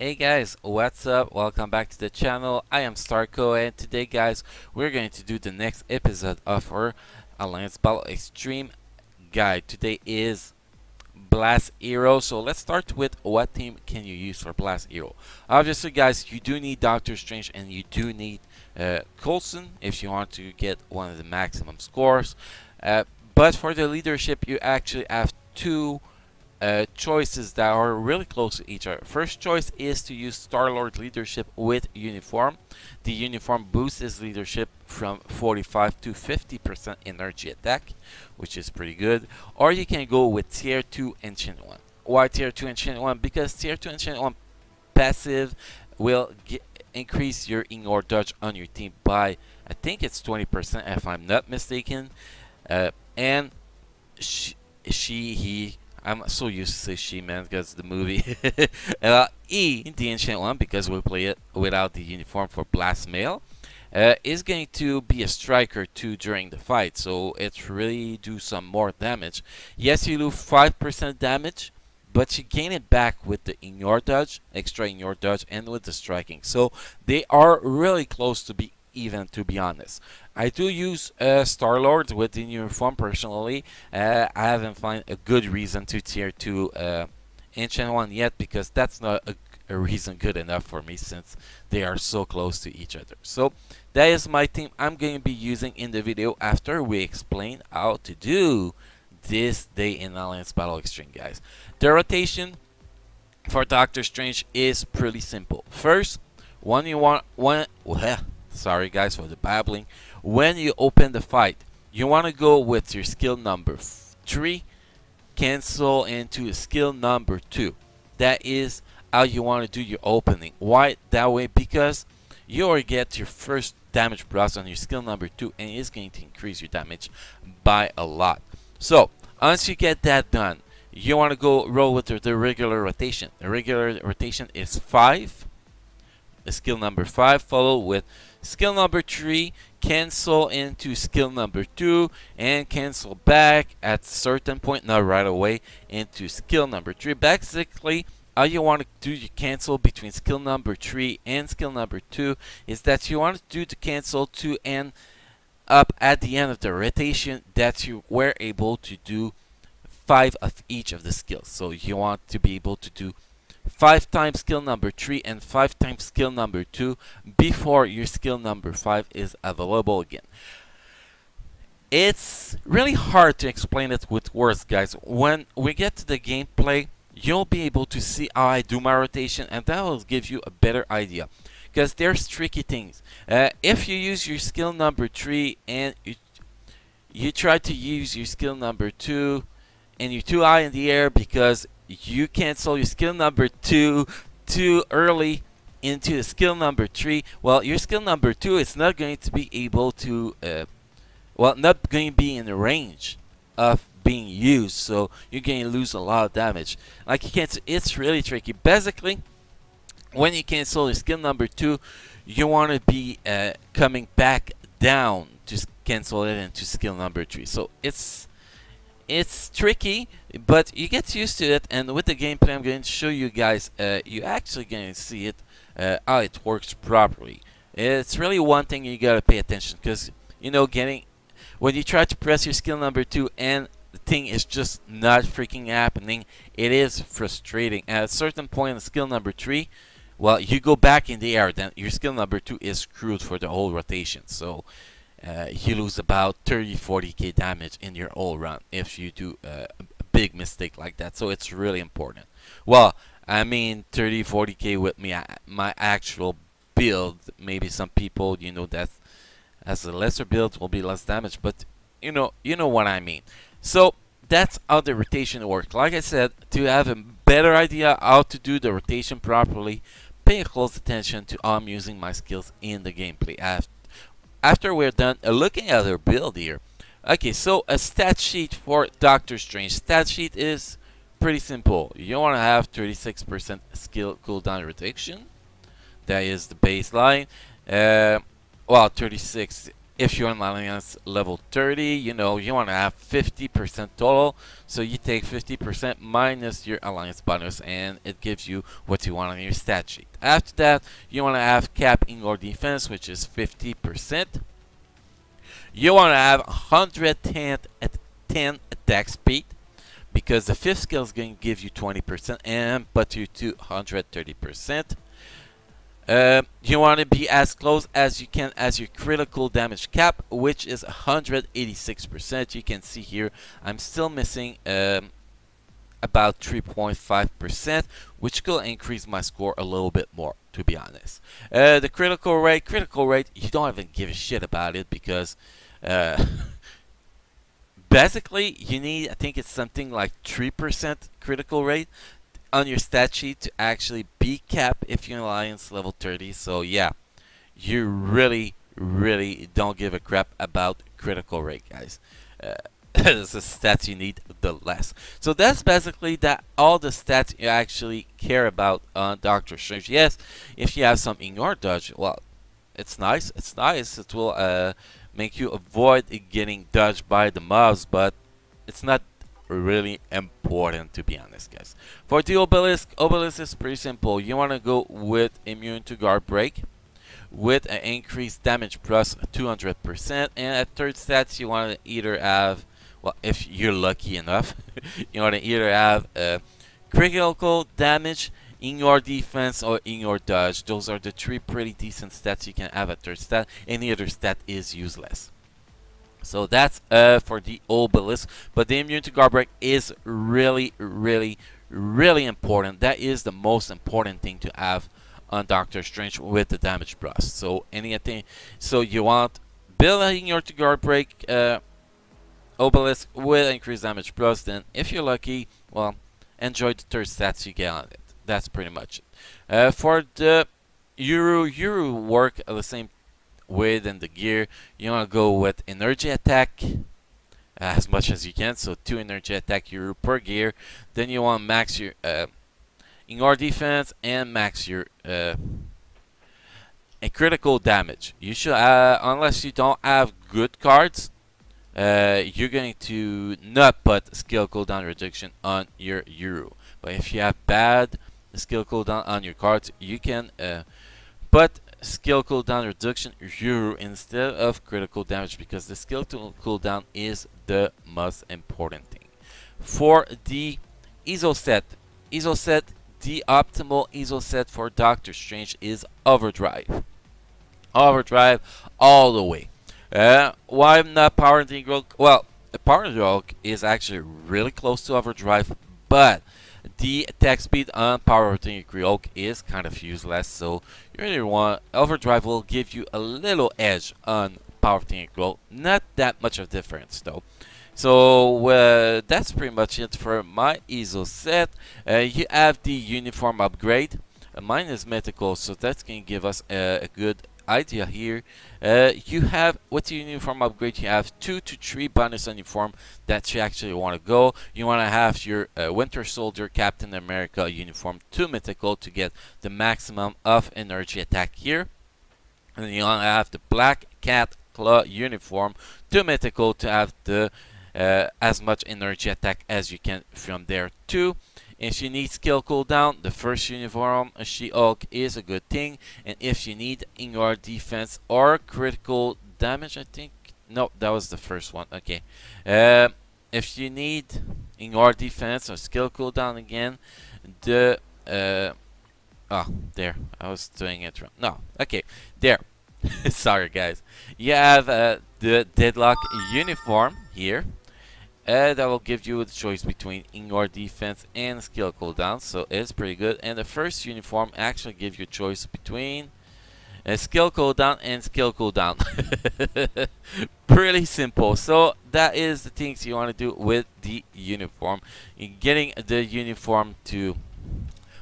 Hey guys, what's up? Welcome back to the channel. I am Starco, and today guys, we're going to do the next episode of our Alliance Battle Extreme guide. Today is Blast Hero, so let's start with what team can you use for Blast Hero. Obviously guys, you do need Doctor Strange and you do need Coulson if you want to get one of the maximum scores. But for the leadership, you actually have two choices that are really close to each other. First choice is to use Star-Lord leadership with uniform. The uniform boosts his leadership from 45 to 50% energy attack, which is pretty good. Or you can go with tier 2 Enchant 1. Why tier 2 Enchant 1? Because tier 2 Enchant 1 passive will increase your ignore dodge on your team by, I think it's 20% if I'm not mistaken. And I'm so used to say she, man, because the movie. The Ancient One, because we play it without the uniform for Blast Mail, is going to be a striker too during the fight, so it really do some more damage. Yes, you lose 5% damage, but you gain it back with the ignore dodge, extra ignore dodge, and with the striking. So they are really close to be even, to be honest. I do use Star-Lord with the uniform personally. I haven't found a good reason to tier 2 Ancient 1 yet, because that's not a reason good enough for me since they are so close to each other. So that is my team I'm going to be using in the video after we explain how to do this day in Alliance Battle Extreme, guys. The rotation for Doctor Strange is pretty simple. First, sorry guys for the babbling. When you open the fight, you want to go with your skill number 3, cancel into skill number 2. That is how you want to do your opening. Why that way? Because you already get your first damage blast on your skill number 2, and it's going to increase your damage by a lot. So once you get that done, you want to go roll with the regular rotation. The regular rotation is 5. Skill number 5 followed with skill number 3, cancel into skill number 2, and cancel back at a certain point, not right away, into skill number 3. Basically, how you want to do your cancel between skill number 3 and skill number 2 is that you want to do the cancel to end up at the end of the rotation that you were able to do 5 of each of the skills. So you want to be able to do 5 times skill number 3 and 5 times skill number 2 before your skill number 5 is available again. It's really hard to explain it with words, guys. When we get to the gameplay, you'll be able to see how I do my rotation, and that will give you a better idea. Because there's tricky things. If you use your skill number 3 and you try to use your skill number 2 and you're too high in the air because you cancel your skill number 2 too early into the skill number 3, well, your skill number 2 is not going to be able to, not going to be in the range of being used, so you're going to lose a lot of damage. Like you can't, it's really tricky. Basically, when you cancel your skill number 2, you want to be coming back down to cancel it into skill number 3. So it's tricky, but you get used to it, and with the gameplay I'm going to show you guys, you're actually going to see it, how it works properly. It's really one thing you gotta pay attention, because, you know, when you try to press your skill number 2 and the thing is just not freaking happening, it is frustrating. At a certain point in skill number 3, well, you go back in the air, then your skill number 2 is screwed for the whole rotation. So you lose about 30-40k damage in your whole run if you do a big mistake like that. So it's really important. Well, I mean 30-40k with my actual build. Maybe some people, you know, that as a lesser build will be less damage, but you know what I mean. So that's how the rotation works. Like I said, to have a better idea how to do the rotation properly, pay close attention to how I'm using my skills in the gameplay. After we're done looking at our build here. Okay, so a stat sheet for Doctor Strange. Stat sheet is pretty simple. You want to have 36% skill cooldown reduction. That is the baseline. Well, 36 if you're on alliance level 30, you know, you want to have 50% total. So you take 50% minus your alliance bonus, and it gives you what you want on your stat sheet. After that, you want to have cap in your defense, which is 50%. You want to have 110 attack speed, because the fifth skill is going to give you 20% and put you to 130%. You want to be as close as you can as your critical damage cap, which is 186%. You can see here I'm still missing about 3.5%, which could increase my score a little bit more, to be honest. The critical rate, you don't even give a shit about it, because basically you need, I think it's something like 3% critical rate on your stat sheet to actually be capped if you're in Alliance level 30. So yeah, you really don't give a crap about critical rate, guys. It's the stats you need the less. So that's basically all the stats you actually care about on Doctor Strange. Yes, if you have some ignore dodge, well, it's nice. It will make you avoid getting dodged by the mobs, but it's not really important, to be honest, guys. For the obelisk is pretty simple. You want to go with immune to guard break with an increased damage plus 200%, and at third stats you want to either have, well, if you're lucky enough, you want to either have critical damage in your defense or in your dodge. Those are the three pretty decent stats you can have at third stat. Any other stat is useless. So that's for the obelisk, but the immune to guard break is really important. That is the most important thing to have on Doctor Strange with the damage plus. So anything, so you want building your to guard break obelisk with increased damage plus. Then if you're lucky, well, enjoy the third stats you get on it. That's pretty much it. For the Euro work the same way than the gear. You want to go with energy attack as much as you can, so 2 energy attack Euro per gear. Then you want to max your in your defense and max your critical damage. You should, unless you don't have good cards, you're going to not put skill cooldown reduction on your Euro. But if you have bad skill cooldown on your cards, you can put skill cooldown reduction Euro instead of critical damage, because the skill cooldown is the most important thing. For the ISO set, the optimal ISO set for Doctor Strange is Overdrive. Overdrive all the way. Why not Power Integral? Well, Power Integral is actually really close to Overdrive, but the attack speed on Power Integral is kind of useless. So you really want Overdrive will give you a little edge on Power Integral. Not that much of a difference though. So that's pretty much it for my ISO set. You have the uniform upgrade. Mine is mythical, so that's going to give us a good idea here. You have, with the uniform upgrade, you have 2 to 3 bonus uniform that you actually want to go. You want to have your Winter Soldier Captain America uniform 2 mythical to get the maximum of energy attack here. And you want to have the Black Cat Claw uniform 2 mythical to have the as much energy attack as you can from there too. If you need skill cooldown, the first uniform She-Hulk is a good thing. And if you need in your defense or critical damage, I think, no, that was the first one. Okay. If you need in your defense or skill cooldown again, the oh, there, I was doing it wrong. No, okay, there. Sorry guys. You have the Deadlock uniform here. That will give you the choice between in your defense and skill cooldown, so it's pretty good. And the first uniform actually gives you a choice between skill cooldown and skill cooldown. Pretty simple. So that is the things you want to do with the uniform. Getting the uniform to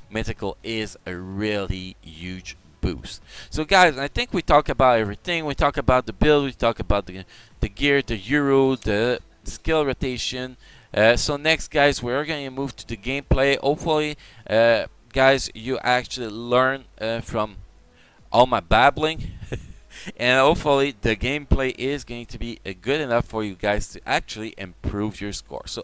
mythical is a really huge boost. So guys, I think we talked about everything. We talked about the build, we talked about the gear, the Euro, the skill rotation. So next guys, we're going to move to the gameplay. Hopefully guys, you actually learn from all my babbling. And hopefully the gameplay is going to be good enough for you guys to actually improve your score. So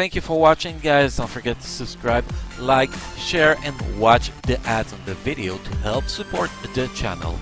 thank you for watching, guys. Don't forget to subscribe, like, share, and watch the ads on the video to help support the channel.